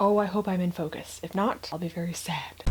Oh, I hope I'm in focus. If not, I'll be very sad.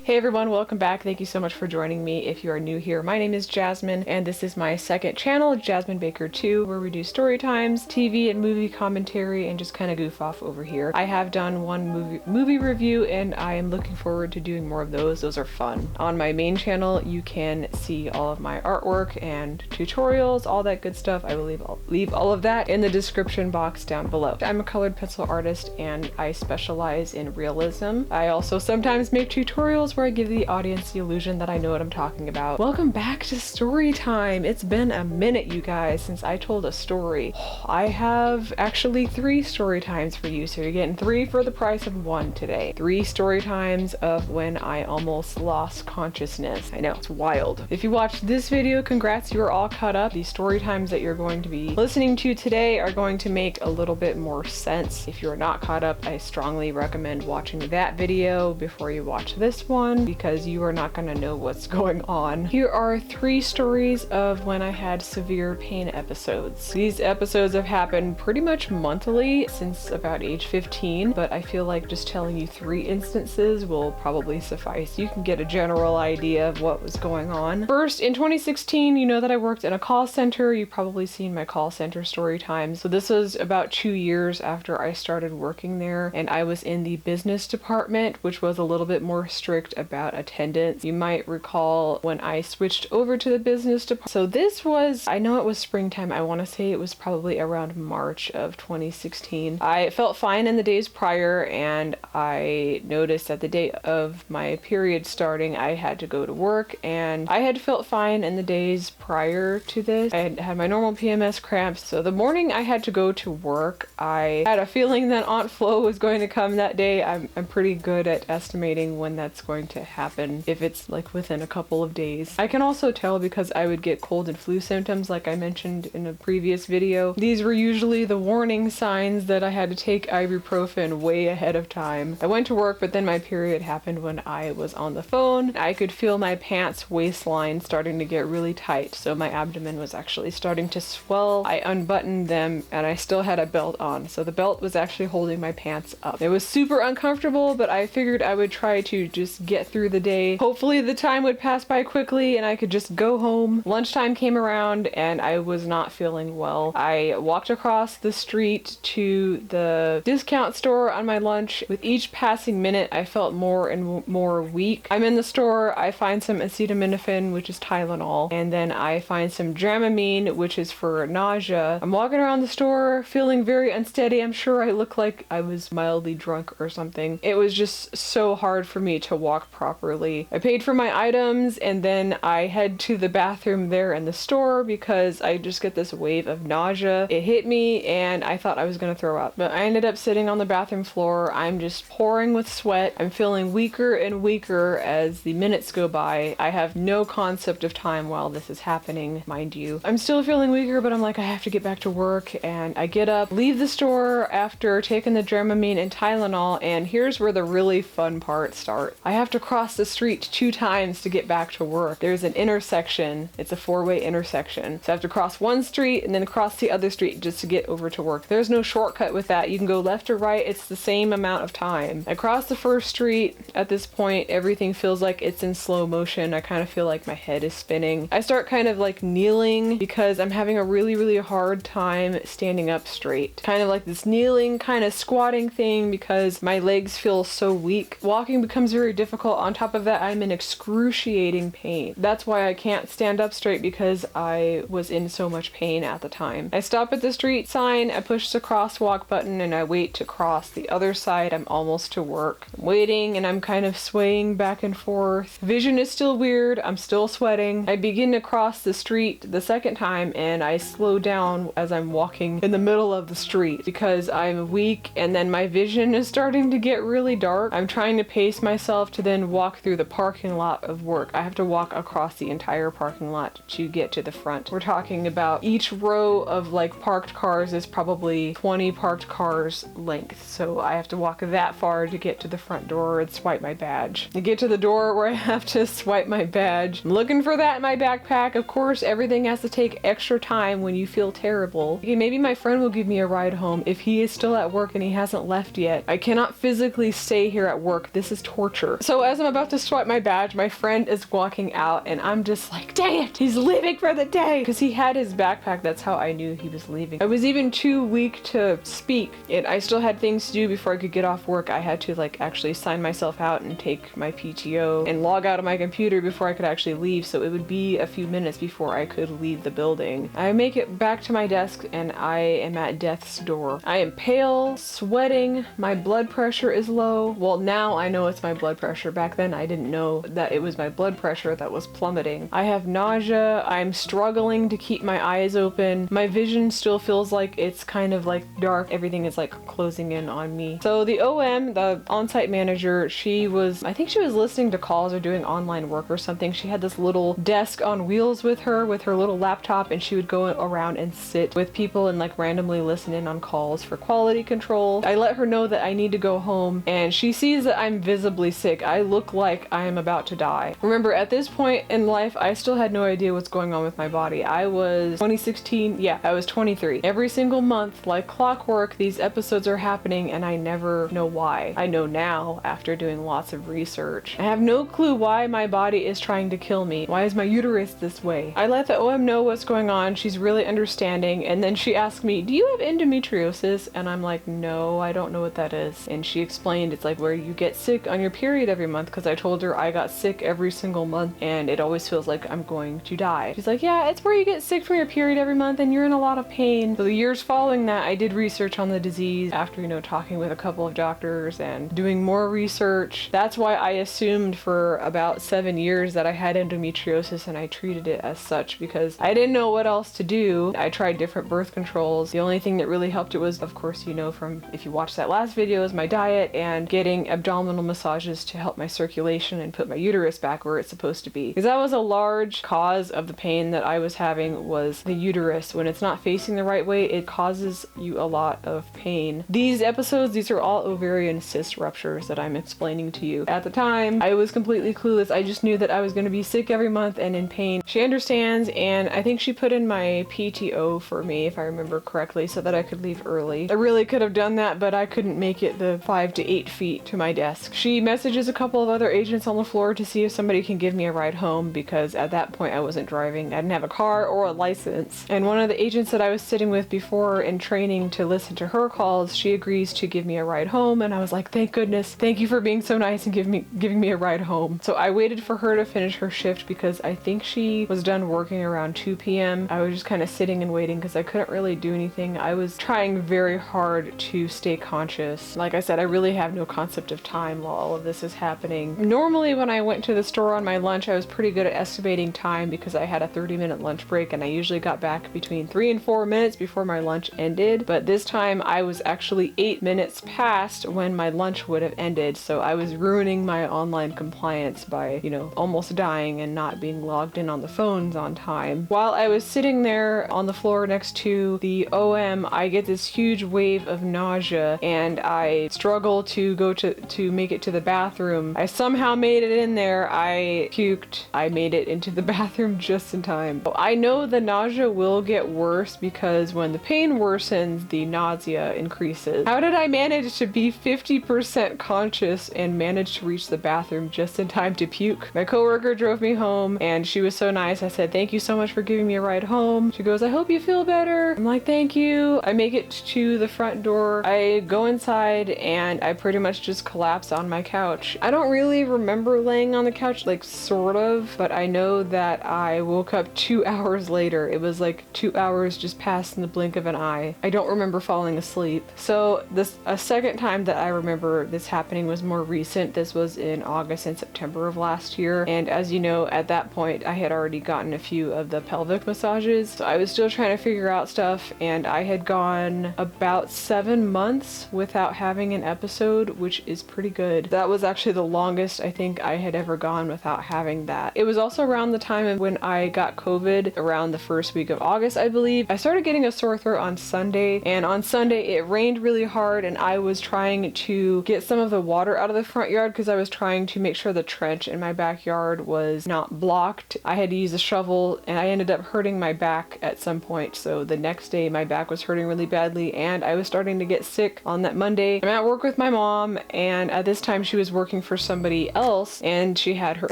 Hey everyone, welcome back. Thank you so much for joining me. If you are new here, my name is Jasmine, and this is my second channel, Jasmine Baker 2, where we do story times, TV and movie commentary, and just kind of goof off over here. I have done one movie review, and I am looking forward to doing more of those. Those are fun. On my main channel, you can see all of my artwork and tutorials, all that good stuff. I will leave all of that in the description box down below. I'm a colored pencil artist, and I specialize in realism. I also sometimes make tutorials where I give the audience the illusion that I know what I'm talking about. Welcome back to story time. It's been a minute, you guys, since I told a story. I have actually 3 story times for you, so you're getting 3 for the price of 1 today. 3 story times of when I almost lost consciousness. I know, it's wild. If you watched this video, congrats, you are all caught up. The story times that you're going to be listening to today are going to make a little bit more sense. If you're not caught up, I strongly recommend watching that video before you watch this one, because you are not going to know what's going on. Here are 3 stories of when I had severe pain episodes. These episodes have happened pretty much monthly since about age 15, but I feel like just telling you 3 instances will probably suffice. You can get a general idea of what was going on. First, in 2016, you know that I worked in a call center. You've probably seen my call center story times. So this was about 2 years after I started working there, and I was in the business department, which was a little bit more strict about attendance. You might recall when I switched over to the business department. So this was, I know it was springtime. I want to say it was probably around March of 2016. I felt fine in the days prior, and I noticed that the day of my period starting, I had to go to work, and I had felt fine in the days prior to this. I had had my normal PMS cramps. So the morning I had to go to work, I had a feeling that Aunt Flo was going to come that day. I'm pretty good at estimating when that's going to happen, if it's like within a couple of days. I can also tell because I would get cold and flu symptoms like I mentioned in a previous video. These were usually the warning signs that I had to take ibuprofen way ahead of time. I went to work, but then my period happened when I was on the phone. I could feel my pants waistline starting to get really tight, so my abdomen was actually starting to swell. I unbuttoned them and I still had a belt on, so the belt was actually holding my pants up. It was super uncomfortable, but I figured I would try to just get through the day. Hopefully the time would pass by quickly and I could just go home. Lunchtime came around and I was not feeling well. I walked across the street to the discount store on my lunch. With each passing minute, I felt more and more weak. I'm in the store, I find some acetaminophen, which is Tylenol, and then I find some Dramamine, which is for nausea. I'm walking around the store feeling very unsteady. I'm sure I look like I was mildly drunk or something. It was just so hard for me to walk properly. I paid for my items and then I head to the bathroom there in the store because I just get this wave of nausea. It hit me and I thought I was gonna throw up, but I ended up sitting on the bathroom floor. I'm just pouring with sweat. I'm feeling weaker and weaker as the minutes go by. I have no concept of time while this is happening, mind you. I'm still feeling weaker, but I'm like, I have to get back to work, and I get up, leave the store after taking the Dramamine and Tylenol, and here's where the really fun part starts. I have to cross the street 2 times to get back to work. There's an intersection. It's a 4-way intersection. So I have to cross one street and then cross the other street just to get over to work. There's no shortcut with that. You can go left or right. It's the same amount of time. I cross the first street. At this point, everything feels like it's in slow motion. I kind of feel like my head is spinning. I start kind of like kneeling because I'm having a really hard time standing up straight. Kind of like this kneeling, kind of squatting thing because my legs feel so weak. Walking becomes very difficult. On top of that, I'm in excruciating pain. That's why I can't stand up straight, because I was in so much pain at the time. I stop at the street sign, I push the crosswalk button, and I wait to cross the other side. I'm almost to work. I'm waiting and I'm kind of swaying back and forth. Vision is still weird. I'm still sweating. I begin to cross the street the second time and I slow down as I'm walking in the middle of the street because I'm weak, and then my vision is starting to get really dark. I'm trying to pace myself to the then walk through the parking lot of work. I have to walk across the entire parking lot to get to the front. We're talking about each row of like parked cars is probably 20 parked cars length. So I have to walk that far to get to the front door and swipe my badge. I get to the door where I have to swipe my badge. I'm looking for that in my backpack. Of course, everything has to take extra time when you feel terrible. Okay, maybe my friend will give me a ride home if he is still at work and he hasn't left yet. I cannot physically stay here at work. This is torture. So as I'm about to swipe my badge, my friend is walking out and I'm just like, dang it, he's leaving for the day. Because he had his backpack. That's how I knew he was leaving. I was even too weak to speak and I still had things to do before I could get off work. I had to like actually sign myself out and take my PTO and log out of my computer before I could actually leave. So it would be a few minutes before I could leave the building. I make it back to my desk and I am at death's door. I am pale, sweating, my blood pressure is low. Well, now I know it's my blood pressure. Back then I didn't know that it was my blood pressure that was plummeting. I have nausea. I'm struggling to keep my eyes open. My vision still feels like it's kind of like dark. Everything is like closing in on me. So the OM, the on-site manager, I think she was listening to calls or doing online work or something. She had this little desk on wheels with her little laptop, and she would go around and sit with people and like randomly listen in on calls for quality control. I let her know that I need to go home and she sees that I'm visibly sick. I look like I am about to die. Remember, at this point in life, I still had no idea what's going on with my body. I was 2016, yeah, I was 23. Every single month, like clockwork, these episodes are happening and I never know why. I know now after doing lots of research. I have no clue why my body is trying to kill me. Why is my uterus this way? I let the OM know what's going on. She's really understanding. And then she asked me, do you have endometriosis? And I'm like, no, I don't know what that is. And she explained it's like where you get sick on your period every month, because I told her I got sick every single month and it always feels like I'm going to die. She's like, yeah, it's where you get sick from your period every month and you're in a lot of pain. So the years following that, I did research on the disease after, talking with a couple of doctors and doing more research. That's why I assumed for about 7 years that I had endometriosis and I treated it as such because I didn't know what else to do. I tried different birth controls. The only thing that really helped it was, of course, from if you watched that last video, is my diet and getting abdominal massages to help my circulation and put my uterus back where it's supposed to be. Because that was a large cause of the pain that I was having, was the uterus. When it's not facing the right way, it causes you a lot of pain. These episodes, these are all ovarian cyst ruptures that I'm explaining to you. At the time, I was completely clueless. I just knew that I was going to be sick every month and in pain. She understands, and I think she put in my PTO for me, if I remember correctly, so that I could leave early. I really could have done that, but I couldn't make it the 5 to 8 feet to my desk. She messages a couple of other agents on the floor to see if somebody can give me a ride home, because at that point I wasn't driving. I didn't have a car or a license. And one of the agents that I was sitting with before in training to listen to her calls, she agrees to give me a ride home, and I was like, thank goodness. Thank you for being so nice and giving me a ride home. So I waited for her to finish her shift because I think she was done working around 2 p.m. I was just kind of sitting and waiting because I couldn't really do anything. I was trying very hard to stay conscious. Like I said, I really have no concept of time while all of this is happening. Normally when I went to the store on my lunch, I was pretty good at estimating time because I had a 30-minute lunch break and I usually got back between 3 and 4 minutes before my lunch ended. But this time I was actually 8 minutes past when my lunch would have ended. So I was ruining my online compliance by, almost dying and not being logged in on the phones on time. While I was sitting there on the floor next to the OM, I get this huge wave of nausea and I struggle to go to make it to the bathroom. I somehow made it in there. I puked. I made it into the bathroom just in time. I know the nausea will get worse because when the pain worsens, the nausea increases. How did I manage to be 50% conscious and manage to reach the bathroom just in time to puke? My coworker drove me home and she was so nice. I said, thank you so much for giving me a ride home. She goes, I hope you feel better. I'm like, thank you. I make it to the front door. I go inside and I pretty much just collapse on my couch. I don't really remember laying on the couch, like sort of, but I know that I woke up 2 hours later. It was like 2 hours just passed in the blink of an eye. I don't remember falling asleep. So a second time that I remember this happening was more recent. This was in August and September of last year. And as you know, at that point, I had already gotten a few of the pelvic massages. So I was still trying to figure out stuff, and I had gone about 7 months without having an episode, which is pretty good. That was actually the longest I think I had ever gone without having that. It was also around the time when I got COVID, around the first week of August, I believe. I started getting a sore throat on Sunday, and on Sunday it rained really hard, and I was trying to get some of the water out of the front yard because I was trying to make sure the trench in my backyard was not blocked. I had to use a shovel, and I ended up hurting my back at some point. So the next day my back was hurting really badly, and I was starting to get sick on that Monday. I'm at work with my mom, and at this time she was working for somebody else, and she had her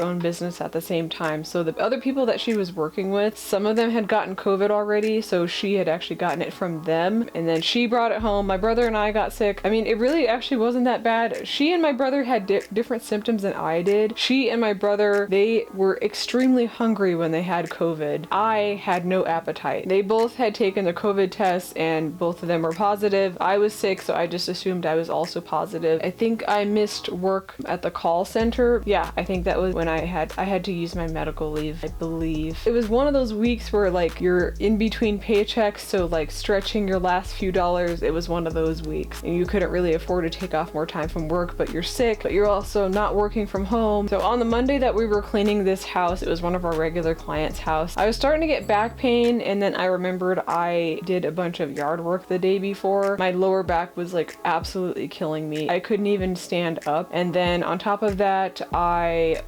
own business at the same time. So the other people that she was working with, some of them had gotten COVID already, so she had actually gotten it from them, and then she brought it home. My brother and I got sick. I mean, it really actually wasn't that bad. She and my brother had different symptoms than I did. She and my brother, they were extremely hungry when they had COVID. I had no appetite. They both had taken the COVID test, and both of them were positive. I was sick, so I just assumed I was also positive. I think I missed work at the call center. Yeah, I think that was when I had to use my medical leave, I believe. It was one of those weeks where like you're in between paychecks, so like stretching your last few dollars, it was one of those weeks. And you couldn't really afford to take off more time from work, but you're sick, but you're also not working from home. So on the Monday that we were cleaning this house, it was one of our regular clients' house, I was starting to get back pain, and then I remembered I did a bunch of yard work the day before. My lower back was like absolutely killing me. I couldn't even stand up. And then on top of that, I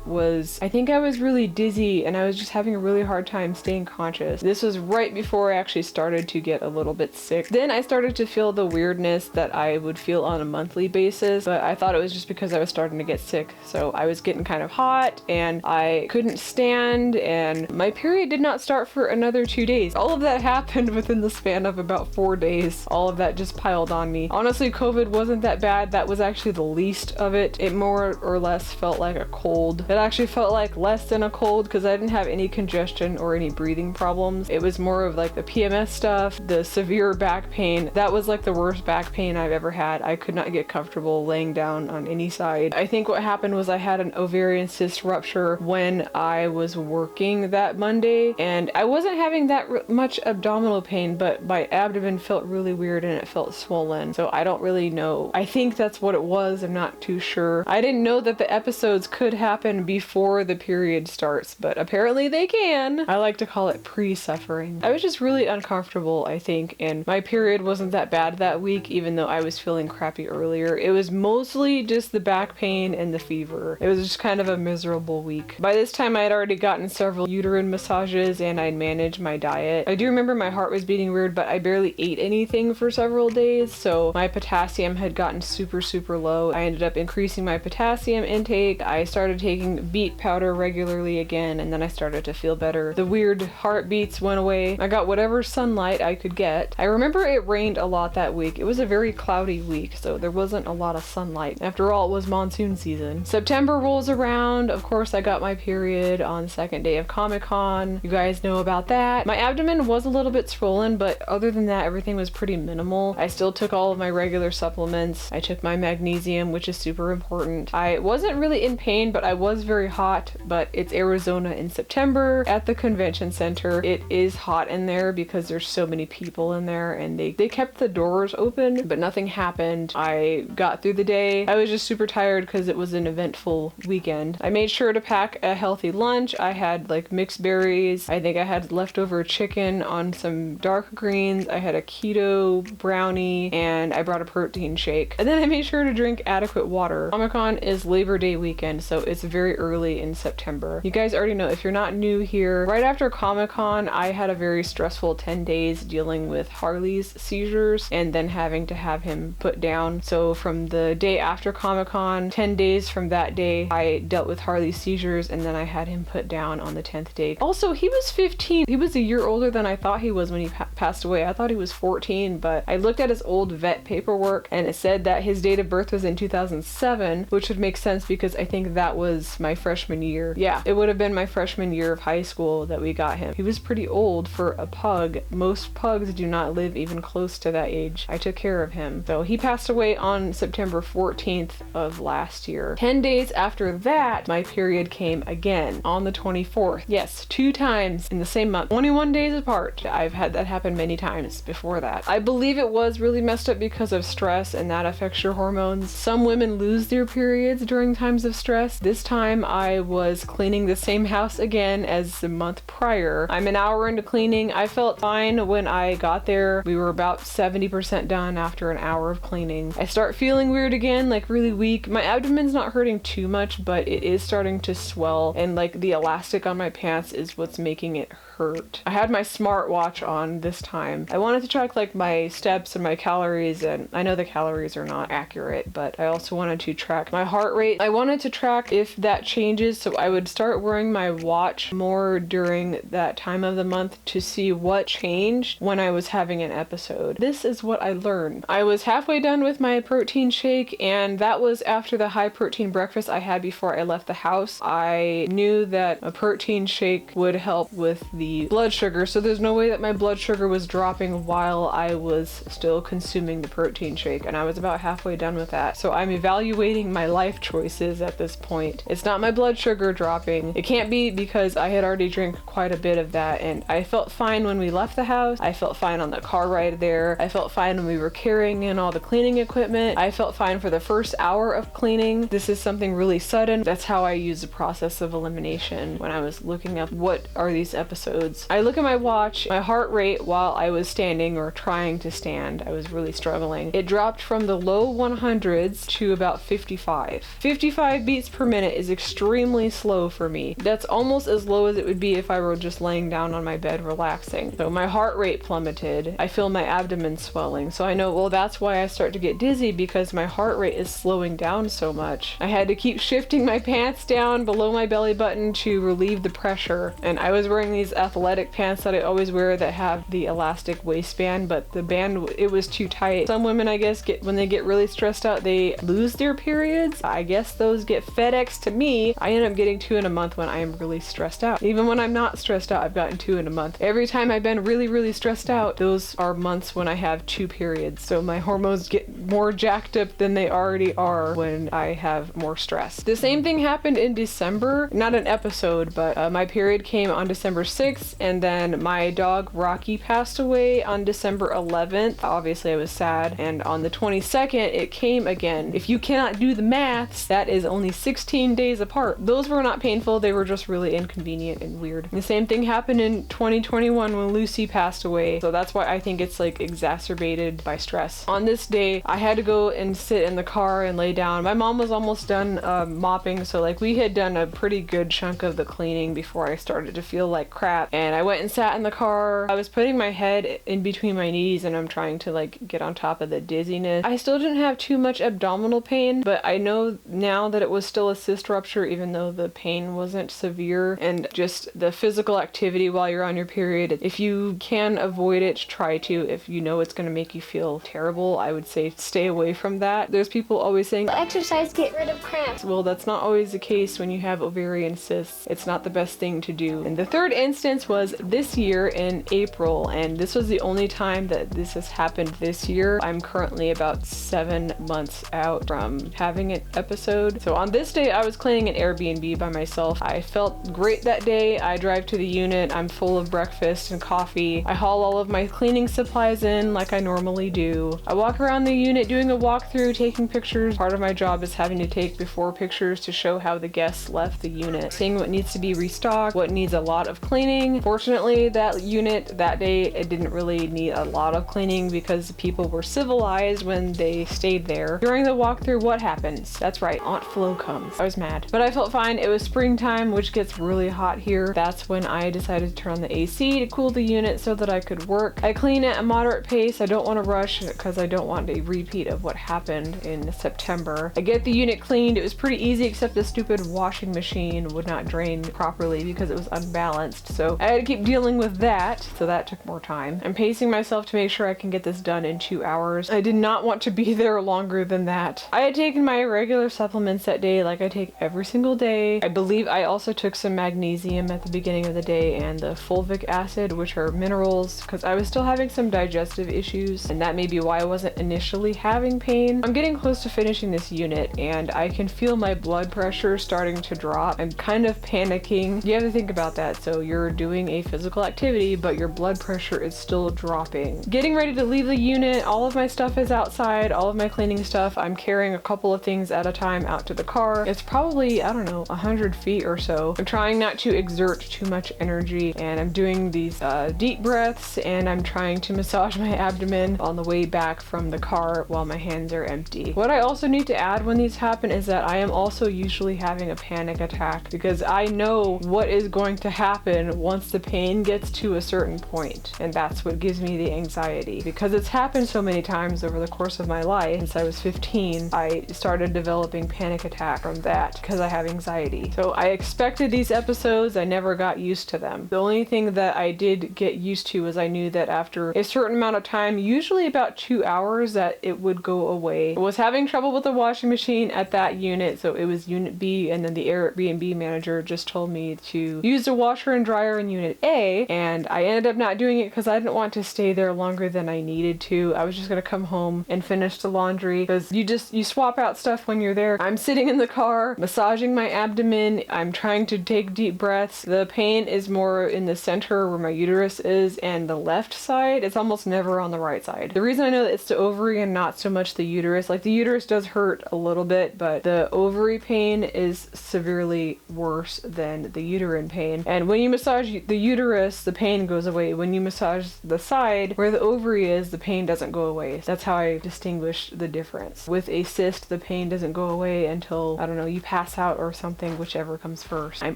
think I was really dizzy, and I was just having a really hard time staying conscious. This was right before I actually started to get a little bit sick. Then I started to feel the weirdness that I would feel on a monthly basis, but I thought it was just because I was starting to get sick. So I was getting kind of hot, and I couldn't stand, and my period did not start for another 2 days. All of that happened within the span of about 4 days. All of that just piled on me. Honestly, COVID wasn't that bad. That was actually the least of it. It more or less felt like a cold. It actually felt like less than a cold because I didn't have any congestion or any breathing problems. It was more of like the PMS stuff, the severe back pain. That was like the worst back pain I've ever had. I could not get comfortable laying down on any side. I think what happened was I had an ovarian cyst rupture when I was working that Monday, and I wasn't having that much abdominal pain, but my abdomen felt really weird and it felt swollen. So I don't really know. I think that's what it was. I'm not too sure. I didn't know that the episodes could happen before the period starts, but apparently they can. I like to call it pre-suffering. I was just really uncomfortable, I think, and my period wasn't that bad that week, even though I was feeling crappy earlier. It was mostly just the back pain and the fever. It was just kind of a miserable week. By this time, I had already gotten several uterine massages, and I'd managed my diet. I do remember my heart was beating weird, but I barely ate anything for several days, so my potassium had gotten super low. I ended up increasing my potassium intake. I started taking beet powder regularly again, and then I started to feel better. The weird heartbeats went away. I got whatever sunlight I could get. I remember it rained a lot that week. It was a very cloudy week, so there wasn't a lot of sunlight. After all, it was monsoon season. September rolls around. Of course, I got my period on the second day of Comic-Con. You guys know about that. My abdomen was a little bit swollen, but other than that, everything was pretty minimal. I still took all of my regular supplements. I took my magnesium, which is super important. I wasn't really in pain, but I was very hot, but it's Arizona in September at the convention center. It is hot in there because there's so many people in there, and they kept the doors open, but nothing happened. I got through the day. I was just super tired because it was an eventful weekend. I made sure to pack a healthy lunch. I had like mixed berries. I think I had leftover chicken on some dark greens. I had a keto brownie, and I brought a protein shake. And then I made sure to drink adequate water. Comic-Con is Labor Day weekend, so it's very early in September. You guys already know, if you're not new here, right after Comic-Con, I had a very stressful 10 days dealing with Harley's seizures and then having to have him put down. So from the day after Comic-Con, 10 days from that day, I dealt with Harley's seizures, and then I had him put down on the 10th day. Also, he was 15. He was a year older than I thought he was when he passed away. I thought he was 14, but I looked at his old vet paperwork, and it said that his date of birth was in 2007, which would make sense because I think that was my freshman year. Yeah, it would have been my freshman year of high school that we got him. He was pretty old for a pug. Most pugs do not live even close to that age. I took care of him. So he passed away on September 14th of last year. 10 days after that, my period came again on the 24th. Yes, 2 times in the same month, 21 days apart. I've had that happen many times before that. I believe it was really messed up because of stress, and that affects your hormones. Some women lose their period periods during times of stress. This time I was cleaning the same house again as the month prior. I'm an hour into cleaning. I felt fine when I got there. We were about 70% done after an hour of cleaning. I start feeling weird again, like really weak. My abdomen's not hurting too much, but it is starting to swell, and like the elastic on my pants is what's making it hurt. I had my smartwatch on this time. I wanted to track like my steps and my calories, and I know the calories are not accurate, but I also wanted to track my heart rate. I wanted to track if that changes, so I would start wearing my watch more during that time of the month to see what changed when I was having an episode. This is what I learned. I was halfway done with my protein shake, and that was after the high protein breakfast I had before I left the house. I knew that a protein shake would help with the blood sugar, so there's no way that my blood sugar was dropping while I was still consuming the protein shake, and I was about halfway done with that. So I'm evaluating my life choices at this point. It's not my blood sugar dropping. It can't be, because I had already drank quite a bit of that, and I felt fine when we left the house. I felt fine on the car ride there. I felt fine when we were carrying in all the cleaning equipment. I felt fine for the first hour of cleaning. This is something really sudden. That's how I use the process of elimination when I was looking up what are these episodes. I look at my watch. My heart rate while I was standing, or trying to stand, I was really struggling. It dropped from the low 100s to about 55. 55 beats per minute is extremely slow for me. That's almost as low as it would be if I were just laying down on my bed relaxing. So my heart rate plummeted. I feel my abdomen swelling. So I know, well, that's why I start to get dizzy, because my heart rate is slowing down so much. I had to keep shifting my pants down below my belly button to relieve the pressure. And I was wearing these athletic pants that I always wear that have the elastic waistband, but the band, it was too tight. Some women, I guess, when they get really stressed out, they lose their periods. I guess those get FedEx to me. I end up getting 2 in a month when I am really stressed out. Even when I'm not stressed out, I've gotten 2 in a month. Every time I've been really, really stressed out, those are months when I have 2 periods. So my hormones get more jacked up than they already are when I have more stress. The same thing happened in December. Not an episode, but my period came on December 6th. And then my dog Rocky passed away on December 11th. Obviously I was sad. And on the 22nd it came again. If you cannot do the maths, that is only 16 days apart. Those were not painful, they were just really inconvenient and weird. The same thing happened in 2021 when Lucy passed away. So that's why I think it's like exacerbated by stress. On this day I had to go and sit in the car and lay down. My mom was almost done mopping, so like we had done a pretty good chunk of the cleaning before I started to feel like crap. And I went and sat in the car. I was putting my head in between my knees and I'm trying to like get on top of the dizziness. I still didn't have too much abdominal pain, but I know now that it was still a cyst rupture, even though the pain wasn't severe. And just the physical activity while you're on your period, if you can avoid it, try to. If you know it's going to make you feel terrible, I would say stay away from that. There's people always saying, exercise, get rid of cramps. Well, that's not always the case when you have ovarian cysts. It's not the best thing to do. And the third instance was this year in April, and this was the only time that this has happened this year. I'm currently about 7 months out from having an episode. So on this day I was cleaning an Airbnb by myself. I felt great that day. I drive to the unit. I'm full of breakfast and coffee. I haul all of my cleaning supplies in like I normally do. I walk around the unit doing a walkthrough, taking pictures. Part of my job is having to take before pictures to show how the guests left the unit, seeing what needs to be restocked, what needs a lot of cleaning. Fortunately, that unit that day, it didn't really need a lot of cleaning because people were civilized when they stayed there. During the walkthrough, what happens? That's right, Aunt Flo comes. I was mad, but I felt fine. It was springtime, which gets really hot here. That's when I decided to turn on the AC to cool the unit so that I could work. I clean at a moderate pace. I don't want to rush because I don't want a repeat of what happened in September. I get the unit cleaned. It was pretty easy, except the stupid washing machine would not drain properly because it was unbalanced. So I had to keep dealing with that, so that took more time. I'm pacing myself to make sure I can get this done in 2 hours. I did not want to be there longer than that. I had taken my regular supplements that day, like I take every single day. I believe I also took some magnesium at the beginning of the day and the fulvic acid, which are minerals, because I was still having some digestive issues, and that may be why I wasn't initially having pain. I'm getting close to finishing this unit and I can feel my blood pressure starting to drop. I'm kind of panicking. You have to think about that. So you're doing a physical activity, but your blood pressure is still dropping. Getting ready to leave the unit, all of my stuff is outside, all of my cleaning stuff. I'm carrying a couple of things at a time out to the car. It's probably, I don't know, 100 feet or so. I'm trying not to exert too much energy, and I'm doing these deep breaths, and I'm trying to massage my abdomen on the way back from the car while my hands are empty. What I also need to add when these happen is that I am also usually having a panic attack, because I know what is going to happen once the pain gets to a certain point, and that's what gives me the anxiety. Because it's happened so many times over the course of my life since I was 15, I started developing panic attack from that because I have anxiety. So I expected these episodes, I never got used to them. The only thing that I did get used to was I knew that after a certain amount of time, usually about 2 hours, that it would go away. I was having trouble with the washing machine at that unit, so it was unit B, and then the Airbnb manager just told me to use the washer and dryer in unit A, and I ended up not doing it because I didn't want to stay there longer than I needed to. I was just gonna come home and finish the laundry, because you swap out stuff when you're there. I'm sitting in the car, massaging my abdomen. I'm trying to take deep breaths. The pain is more in the center where my uterus is and the left side. It's almost never on the right side. The reason I know that it's the ovary and not so much the uterus, like the uterus does hurt a little bit, but the ovary pain is severely worse than the uterine pain. And when you massage the uterus, the pain goes away. When you massage the side where the ovary is, the pain doesn't go away. That's how I distinguish the difference. With a cyst, the pain doesn't go away until, I don't know, you pass out or something, whichever comes first. I'm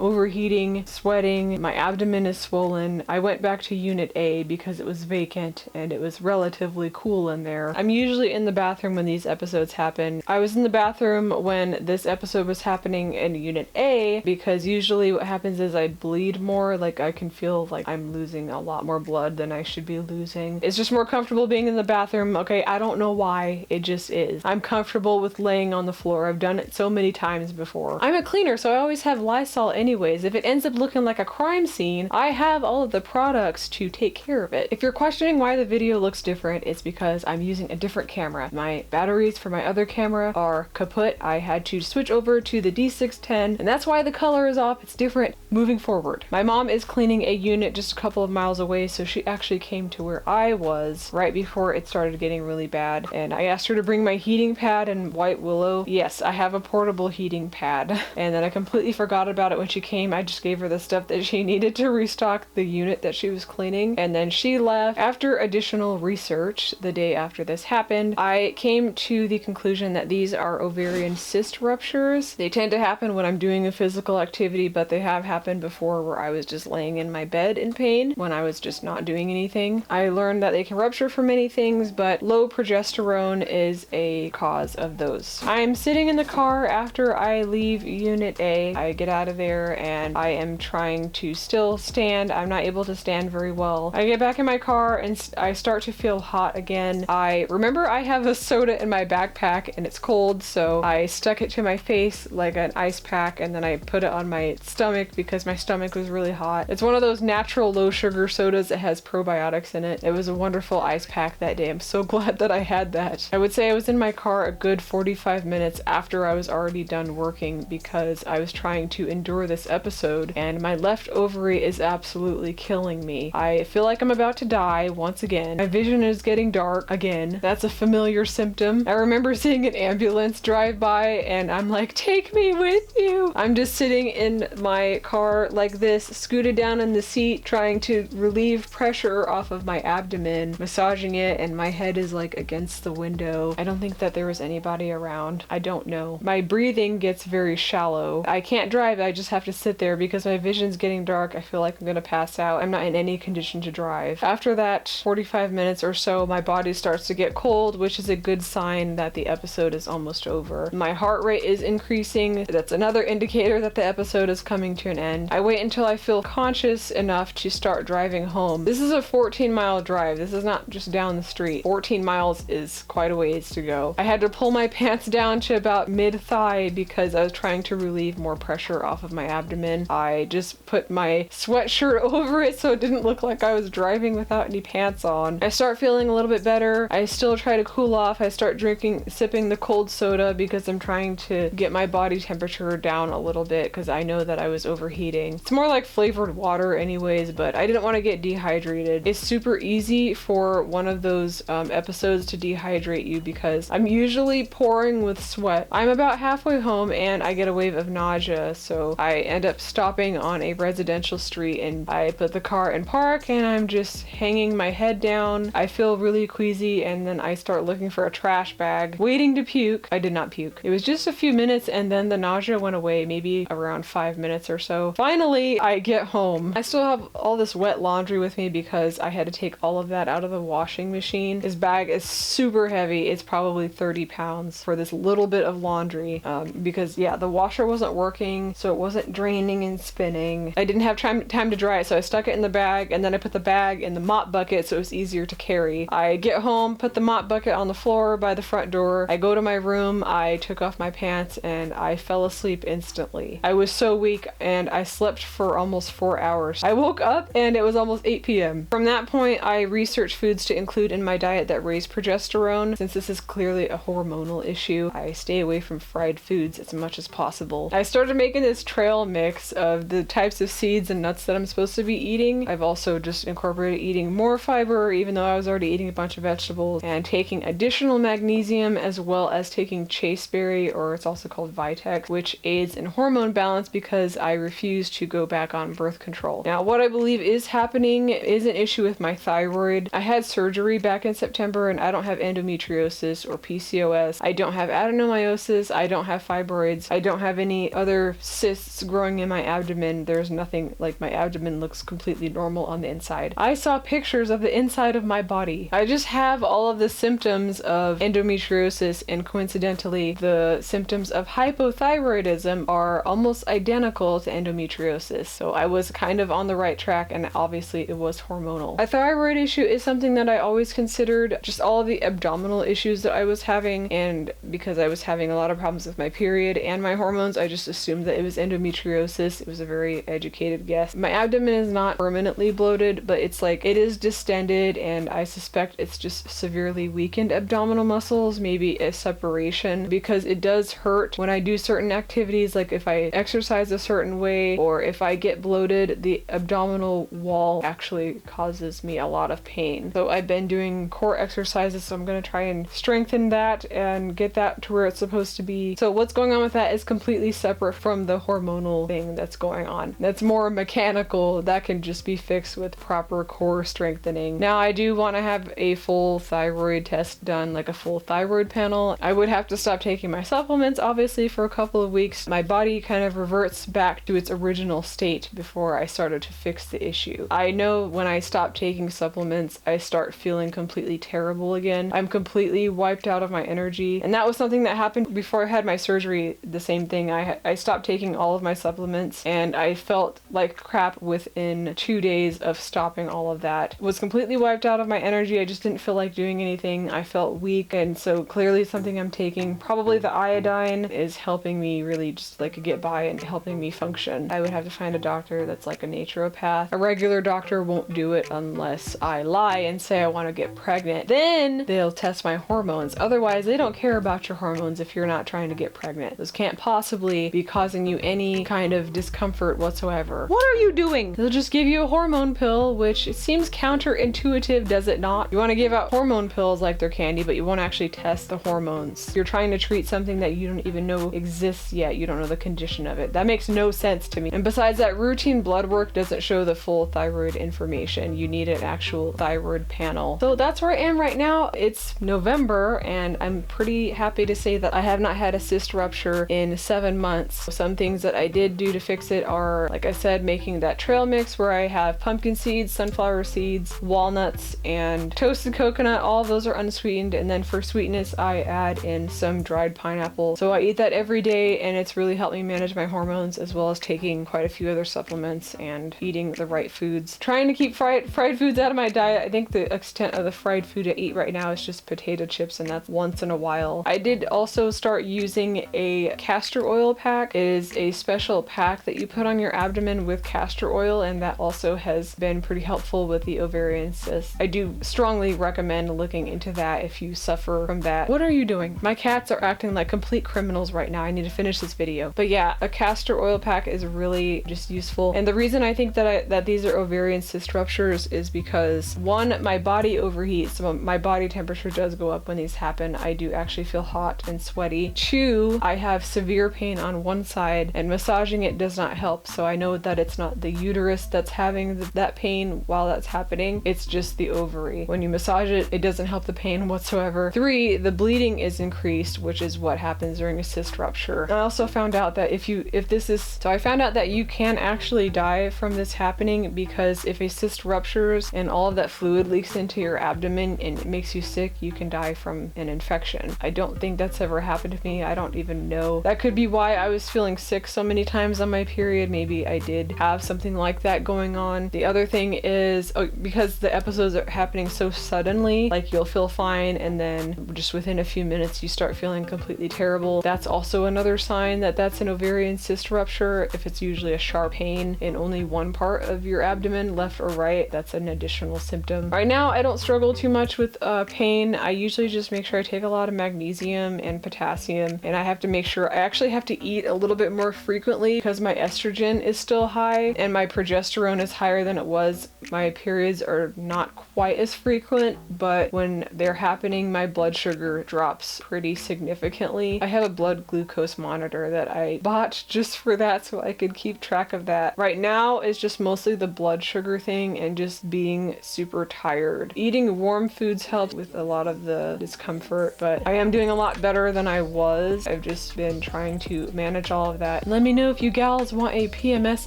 overheating, sweating, my abdomen is swollen. I went back to unit A because it was vacant and it was relatively cool in there. I'm usually in the bathroom when these episodes happen. I was in the bathroom when this episode was happening in unit A because usually what happens is I bleed more, like I can feel like I'm losing a lot more blood than I should be losing. It's just more comfortable being in the bathroom. Okay, I don't know why, it just is. I'm comfortable with laying on the floor. I've done it so many times before. I'm a cleaner, so I always have Lysol anyways. If it ends up looking like a crime scene, I have all of the products to take care of it. If you're questioning why the video looks different, it's because I'm using a different camera. My batteries for my other camera are kaput. I had to switch over to the D610, and that's why the color is off. It's different moving forward. My mom is cleaning a unit just a couple of miles away, so she actually came to where I was right before it started getting really bad, and I asked her to bring my heating pad and white willow. Yes, I have a portable heating pad, and then I completely forgot about it when she came. I just gave her the stuff that she needed to restock the unit that she was cleaning, and then she left. After additional research, the day after this happened, I came to the conclusion that these are ovarian cyst ruptures. They tend to happen when I'm doing a physical activity, but they have happened before where I was just laying in my bed in pain when I was just not doing anything. I learned that they can rupture for many things, but low progesterone is a cause of those. I'm sitting in the car after I leave unit A. I get out of there and I am trying to still stand. I'm not able to stand very well. I get back in my car and I start to feel hot again. I remember I have a soda in my backpack and it's cold, so I stuck it to my face like an ice pack, and then I put it on my stomach because my stomach was really hot. It's one of those natural low sugar sodas that has probiotics in it. It was a wonderful ice pack that day. I'm so glad that I had that. I would say I was in my car a good 45 minutes after I was already done working because I was trying to endure this episode, and my left ovary is absolutely killing me. I feel like I'm about to die once again. My vision is getting dark again. That's a familiar symptom. I remember seeing an ambulance drive by and I'm like, take me with you. I'm just sitting in my car like this, scooted down in the seat, trying to relieve pressure off of my abdomen, massaging it, and my head is like against the window. I don't think that there was anybody around. I don't know. My breathing gets very shallow. I can't drive. I just have to sit there because my vision's getting dark. I feel like I'm gonna pass out. I'm not in any condition to drive. After that 45 minutes or so, my body starts to get cold, which is a good sign that the episode is almost over. My heart rate is increasing. That's another indicator that the episode is coming to an end. I wait until I feel conscious enough to start driving home. This is a 14-mile drive. This is not just down the street. 14 miles is quite a ways to go. I had to pull my pants down to about mid-thigh because I was trying to relieve more pressure off of my abdomen. I just put my sweatshirt over it so it didn't look like I was driving without any pants on. I start feeling a little bit better. I still try to cool off. I start sipping the cold soda because I'm trying to get my body temperature down a little bit because I know that I was overheating. It's more like flavor flavored water anyways, but I didn't want to get dehydrated. It's super easy for one of those episodes to dehydrate you because I'm usually pouring with sweat. I'm about halfway home and I get a wave of nausea, so I end up stopping on a residential street and I put the car in park and I'm just hanging my head down. I feel really queasy and then I start looking for a trash bag, waiting to puke. I did not puke. It was just a few minutes and then the nausea went away, maybe around 5 minutes or so. Finally, I get home. I still have all this wet laundry with me because I had to take all of that out of the washing machine. This bag is super heavy. It's probably 30 pounds for this little bit of laundry because yeah, the washer wasn't working, so it wasn't draining and spinning. I didn't have time to dry it, so I stuck it in the bag and then I put the bag in the mop bucket so it was easier to carry. I get home, put the mop bucket on the floor by the front door. I go to my room, I took off my pants and I fell asleep instantly. I was so weak and I slept for almost 4 hours. I woke up and it was almost 8 p.m. From that point, I researched foods to include in my diet that raise progesterone. Since this is clearly a hormonal issue, I stay away from fried foods as much as possible. I started making this trail mix of the types of seeds and nuts that I'm supposed to be eating. I've also just incorporated eating more fiber, even though I was already eating a bunch of vegetables, and taking additional magnesium, as well as taking chaseberry, or it's also called Vitex, which aids in hormone balance because I refuse to go back on birth control. Now, what I believe is happening is an issue with my thyroid. I had surgery back in September and I don't have endometriosis or PCOS. I don't have adenomyosis. I don't have fibroids. I don't have any other cysts growing in my abdomen. There's nothing, like my abdomen looks completely normal on the inside. I saw pictures of the inside of my body. I just have all of the symptoms of endometriosis, and coincidentally, the symptoms of hypothyroidism are almost identical to endometriosis. So I was kind of on the right track, and obviously it was hormonal. A thyroid issue is something that I always considered. Just all of the abdominal issues that I was having, and because I was having a lot of problems with my period and my hormones, I just assumed that it was endometriosis. It was a very educated guess. My abdomen is not permanently bloated, but it's like it is distended, and I suspect it's just severely weakened abdominal muscles, maybe a separation, because it does hurt when I do certain activities, like if I exercise a certain way or if I get bloated, the abdominal wall actually causes me a lot of pain. So I've been doing core exercises, so I'm going to try and strengthen that and get that to where it's supposed to be. So what's going on with that is completely separate from the hormonal thing that's going on. That's more mechanical. That can just be fixed with proper core strengthening. Now, I do want to have a full thyroid test done, like a full thyroid panel. I would have to stop taking my supplements, obviously, for a couple of weeks. My body kind of reverts back to its original state before I started to fix the issue. I know when I stop taking supplements, I start feeling completely terrible again. I'm completely wiped out of my energy. And that was something that happened before I had my surgery. The same thing. I stopped taking all of my supplements and I felt like crap within 2 days of stopping all of that. Was completely wiped out of my energy. I just didn't feel like doing anything. I felt weak, and so clearly something I'm taking, probably the iodine, is helping me really just like get by and helping me function. I would have to find a doctor that's like a naturopath. A regular doctor won't do it unless I lie and say I want to get pregnant. Then they'll test my hormones. Otherwise, they don't care about your hormones if you're not trying to get pregnant. Those can't possibly be causing you any kind of discomfort whatsoever. What are you doing? They'll just give you a hormone pill, which it seems counterintuitive, does it not? You want to give out hormone pills like they're candy, but you won't actually test the hormones. You're trying to treat something that you don't even know exists yet. You don't know the condition of it. That makes no sense to me. And besides that, routine blood work doesn't show the full thyroid information. You need an actual thyroid panel. So that's where I am right now. It's November, and I'm pretty happy to say that I have not had a cyst rupture in 7 months. Some things that I did do to fix it are, like I said, making that trail mix where I have pumpkin seeds, sunflower seeds, walnuts, and toasted coconut. All of those are unsweetened, and then for sweetness I add in some dried pineapple. So I eat that every day, and it's really helped me manage my hormones, as well as taking quite a few other supplements and eating the right foods. Trying to keep fried foods out of my diet. I think the extent of the fried food I eat right now is just potato chips, and that's once in a while. I did also start using a castor oil pack. It is a special pack that you put on your abdomen with castor oil, and that also has been pretty helpful with the ovarian cyst. I do strongly recommend looking into that if you suffer from that. What are you doing? My cats are acting like complete criminals right now. I need to finish this video. But yeah, a castor oil pack is really just useful. normal. And the reason I think that these are ovarian cyst ruptures is because, one, my body overheats, so my body temperature does go up when these happen. I do actually feel hot and sweaty. Two, I have severe pain on one side, and massaging it does not help. So I know that it's not the uterus that's having that pain while that's happening. It's just the ovary. When you massage it, it doesn't help the pain whatsoever. Three, the bleeding is increased, which is what happens during a cyst rupture. I also found out that I found out that you can actually die from this happening, because if a cyst ruptures and all of that fluid leaks into your abdomen and it makes you sick, you can die from an infection. I don't think that's ever happened to me. I don't even know. That could be why I was feeling sick so many times on my period. Maybe I did have something like that going on. The other thing is, because the episodes are happening so suddenly, like you'll feel fine and then just within a few minutes you start feeling completely terrible. That's also another sign that that's an ovarian cyst rupture. If it's usually a sharp pain in only one part of your abdomen, left or right, that's an additional symptom. Right now I don't struggle too much with pain. I usually just make sure I take a lot of magnesium and potassium, and I have to make sure I actually have to eat a little bit more frequently because my estrogen is still high and my progesterone is higher than it was. My periods are not quite as frequent, but when they're happening, my blood sugar drops pretty significantly. I have a blood glucose monitor that I bought just for that so I could keep track of that. Right now it's just mostly the blood sugar thing and just being super tired. Eating warm foods helps with a lot of the discomfort, but I am doing a lot better than I was. I've just been trying to manage all of that. Let me know if you gals want a PMS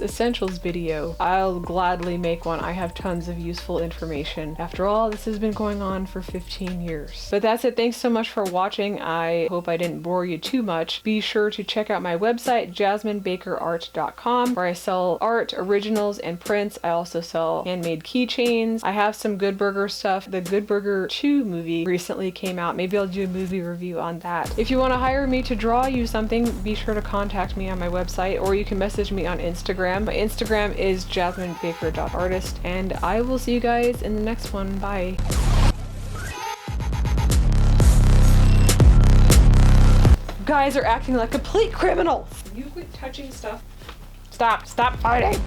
essentials video. I'll gladly make one. I have tons of useful information. After all, this has been going on for 15 years. But that's it. Thanks so much for watching. I hope I didn't bore you too much. Be sure to check out my website, jasminebakerart.com, where I sell art, originals, and prints. I also sell handmade keychains. I have some Good Burger stuff. The Good Burger 2 movie recently came out. Maybe I'll do a movie review on that. If you want to hire me to draw you something, be sure to contact me on my website, or you can message me on Instagram. My Instagram is jasminebaker.artist, and I will see you guys in the next one. Bye. You guys are acting like complete criminals. You quit touching stuff. Stop fighting.